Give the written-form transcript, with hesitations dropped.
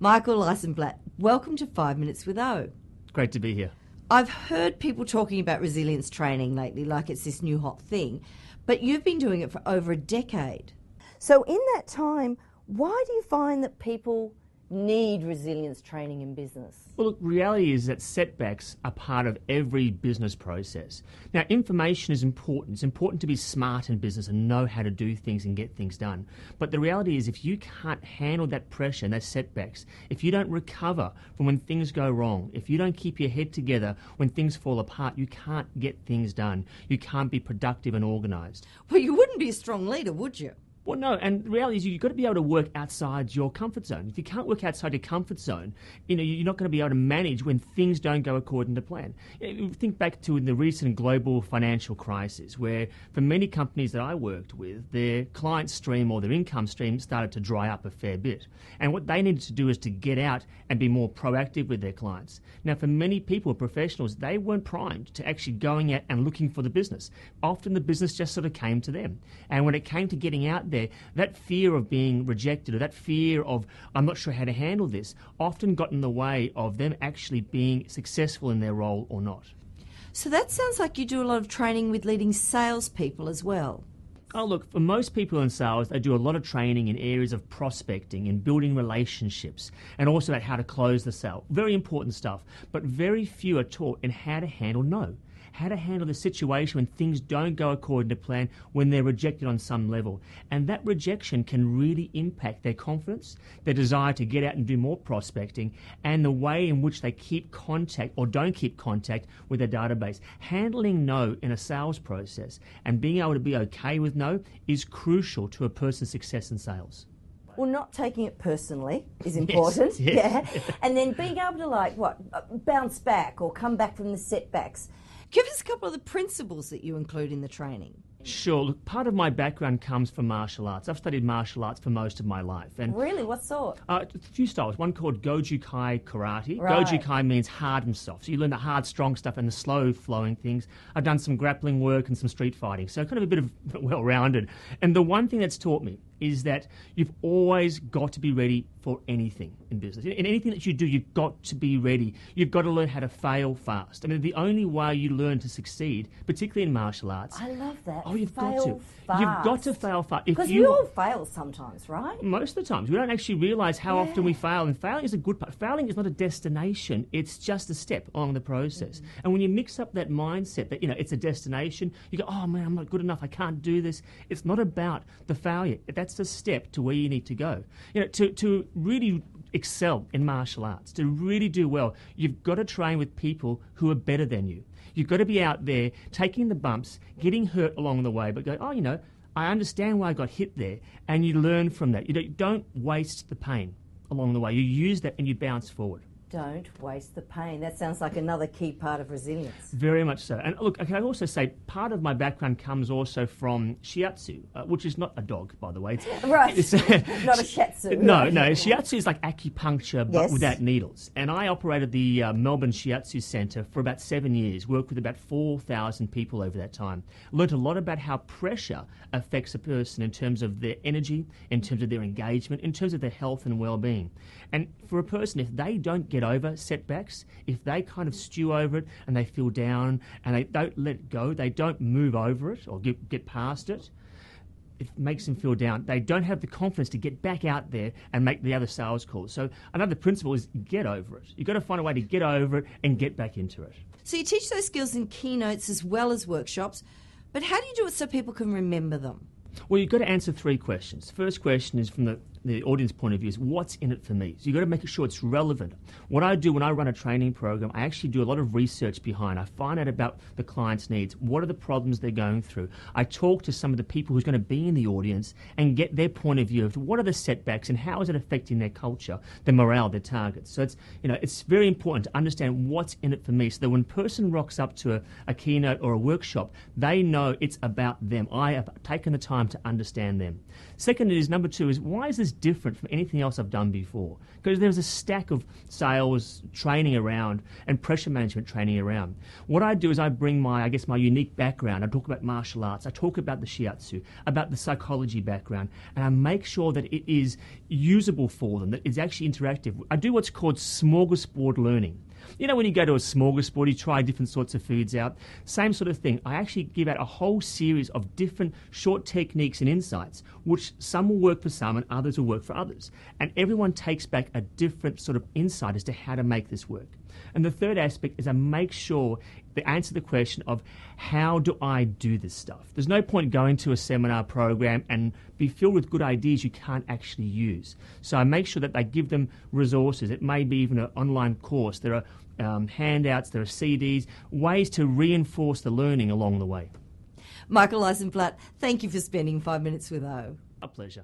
Michael Licenblat, welcome to 5 Minutes with O. Great to be here. I've heard people talking about resilience training lately, like it's this new hot thing, but you've been doing it for over a decade. So in that time, why do you find that people need resilience training in business? Well, look, reality is that setbacks are part of every business process. Now, information is important. It's important to be smart in business and know how to do things and get things done. But the reality is if you can't handle that pressure and those setbacks, if you don't recover from when things go wrong, if you don't keep your head together when things fall apart, you can't get things done. You can't be productive and organised. Well, you wouldn't be a strong leader, would you? Well, no, and the reality is you've got to be able to work outside your comfort zone. If you can't work outside your comfort zone, you're not going to be able to manage when things don't go according to plan. Think back to the recent global financial crisis, where for many companies that I worked with, their client stream or their income stream started to dry up a fair bit. And what they needed to do is to get out and be more proactive with their clients. Now, for many people, professionals, they weren't primed to actually going out and looking for the business. Often the business just sort of came to them. And when it came to getting out there, that fear of being rejected or that fear of, I'm not sure how to handle this, often got in the way of them actually being successful in their role or not. So that sounds like you do a lot of training with leading salespeople as well. Oh, look, for most people in sales, they do a lot of training in areas of prospecting and building relationships and also about how to close the sale. Very important stuff, but very few are taught in how to handle no. How to handle the situation when things don't go according to plan, when they're rejected on some level. And that rejection can really impact their confidence, their desire to get out and do more prospecting, and the way in which they keep contact or don't keep contact with their database. Handling no in a sales process and being able to be okay with no is crucial to a person's success in sales. Well, not taking it personally is important. Yes. Yeah. And then being able to bounce back or come back from the setbacks. Give us a couple of the principles that you include in the training. Sure. Look, part of my background comes from martial arts. I've studied martial arts for most of my life. And really? What sort? A few styles. One called Goju Kai Karate. Right. Goju Kai means hard and soft. So you learn the hard, strong stuff and the slow flowing things. I've done some grappling work and some street fighting. So kind of a bit of well-rounded. And the one thing that's taught me is that you've always got to be ready for anything in business. In anything that you do, you've got to be ready. You've got to learn how to fail fast. I mean, the only way you learn to succeed, particularly in martial arts... I love that. Oh, you've got to. Fast. You've got to fail fast. Because we all fail sometimes, right? Most of the times. We don't actually realise how often we fail. And failing is a good part. Failing is not a destination. It's just a step along the process. Mm-hmm. And when you mix up that mindset that, it's a destination, you go, oh, man, I'm not good enough. I can't do this. It's not about the failure. That's the step to where you need to go. To really excel in martial arts, to really do well, you've got to train with people who are better than you. You've got to be out there taking the bumps, getting hurt along the way, but go, I understand why I got hit there, and you learn from that. You don't waste the pain along the way. You use that and you bounce forward. Don't waste the pain. That sounds like another key part of resilience. Very much so. And look, I can also say part of my background comes also from shiatsu, which is not a dog, by the way. Right. It's not a shiatsu. No. Shiatsu is like acupuncture, but without needles. And I operated the Melbourne Shiatsu Centre for about 7 years, worked with about 4,000 people over that time. Learned a lot about how pressure affects a person in terms of their energy, in terms of their engagement, in terms of their health and well-being. And for a person, if they don't get over setbacks, if they kind of stew over it and they feel down and they don't let it go, they don't move over it or get past it, it makes them feel down. They don't have the confidence to get back out there and make the other sales calls. So another principle is get over it. You've got to find a way to get over it and get back into it. So you teach those skills in keynotes as well as workshops, but how do you do it so people can remember them? Well, you've got to answer 3 questions. First question is from the audience point of view is what's in it for me? So you've got to make sure it's relevant. What I do when I run a training program, I actually do a lot of research behind. I find out about the client's needs. What are the problems they're going through? I talk to some of the people who's going to be in the audience and get their point of view of what are the setbacks and how is it affecting their culture, their morale, their targets. So it's very important to understand what's in it for me so that when a person rocks up to a keynote or a workshop, they know it's about them. I have taken the time to understand them. Second is, number 2 is, why is this is different from anything else I've done before, because there's a stack of sales training around and pressure management training around. What I do is I bring my unique background. I talk about martial arts, I talk about the shiatsu, about the psychology background, and I make sure that it is usable for them, that it's actually interactive. I do what's called smorgasbord learning. You know, when you go to a smorgasbord, you try different sorts of foods out. Same sort of thing. I actually give out a whole series of different short techniques and insights, which some will work for some and others will work for others. And everyone takes back a different sort of insight as to how to make this work. And the third aspect is I make sure they answer the question of, how do I do this stuff? There's no point going to a seminar program and be filled with good ideas you can't actually use. So I make sure that they give them resources. It may be even an online course. There are handouts, there are CDs, ways to reinforce the learning along the way. Michael Licenblat, thank you for spending 5 minutes with O. A pleasure.